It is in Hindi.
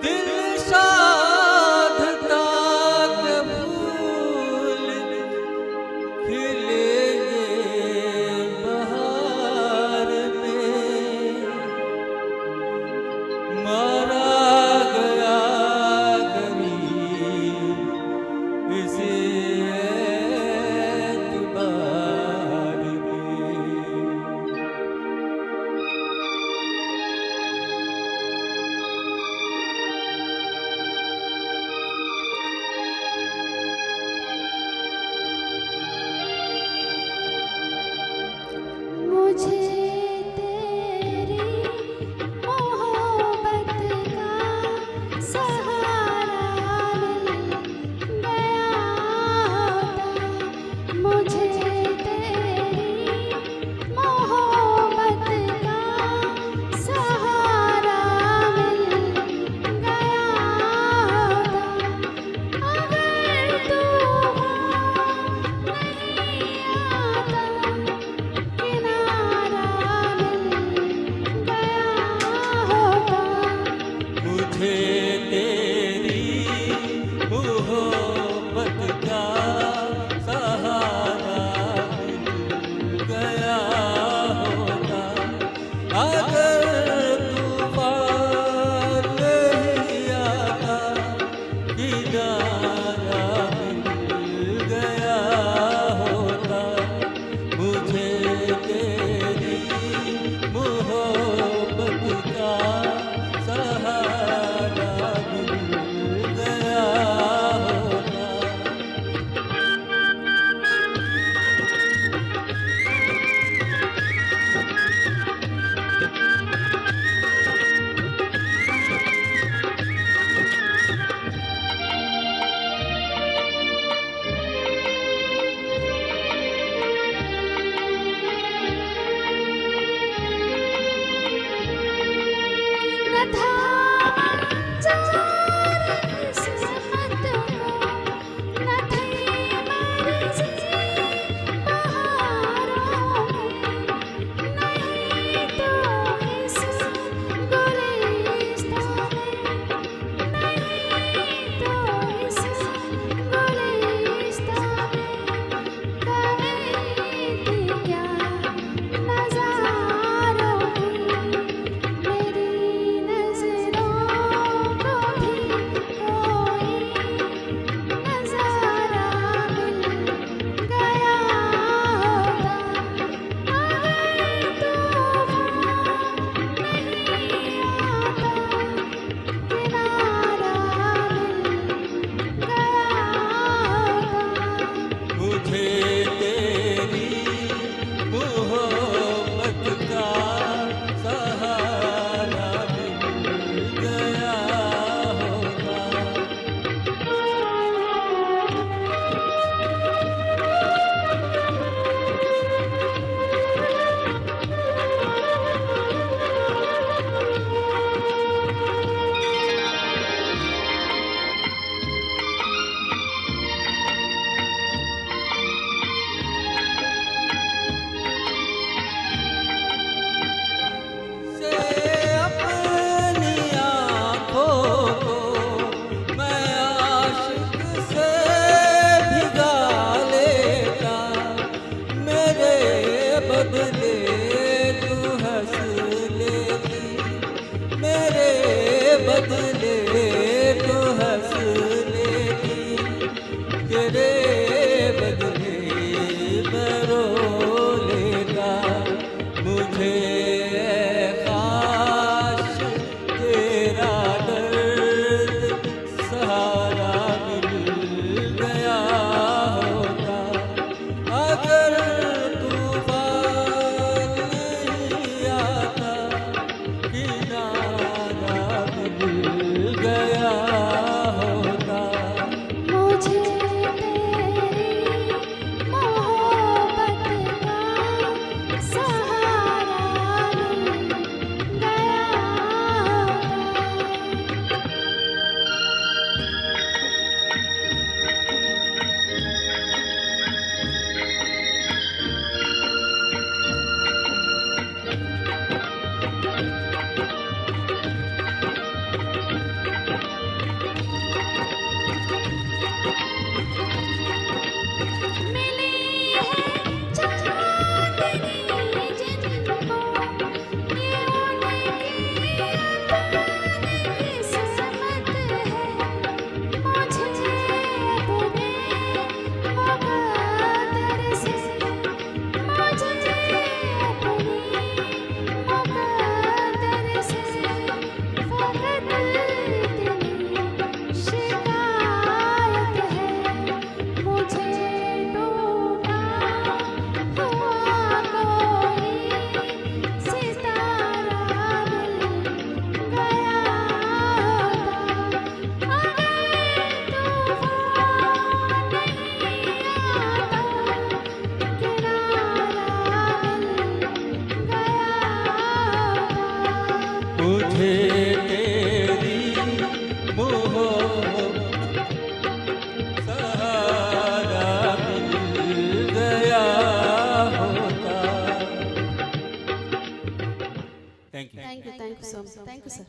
दिल साधता के फूल खिलेंगे बहार में, मारा गया गरीब इसी एतबार में। मुझे तेरी मोहब्बत का सहारा मिल गया होता। मुझे तेरी मोहब्बत का सहारा मिल गया होता। अगर तूफान नहीं आता, किनारा मिल गया होता। मुझे तेरी मोहब्बत का सहारा मिल गया होता। अगर तूफान नहीं आता, किनारा मिल गया होता। मुझे तेरी मोहब्बत का सहारा मिल गया होता। न था मंजूर किस्मत को, न थी मर्ज़ी बहारों की। नहीं तो इस गुलिस्तान में, नहीं तो इस गुलिस्तान में कमी थी क्या नज़ारों की। मेरी नज़रों को भी कोई नज़ारा मिल गया होता। अगर तूफान नहीं आता, किनारा मिल गया होता। मुझे तेरी मोहब्बत का सहारा मिल गया होता। से अपनी आँखों को मैं आशिक से भिगा लेता। मेरे बदले तू हंस लेती, मेरे बदले तू हंस लेती। तेरे बदले मैं रो लेता। मुझे काश तेरा दर्द सहारा मिल गया होता। अगर तूफान नहीं आता, किनारा मिल गया तुझे तेरी मोहब्बत सहारा मिल गया होता। Thank you. Thank you so much. Thank you, sir.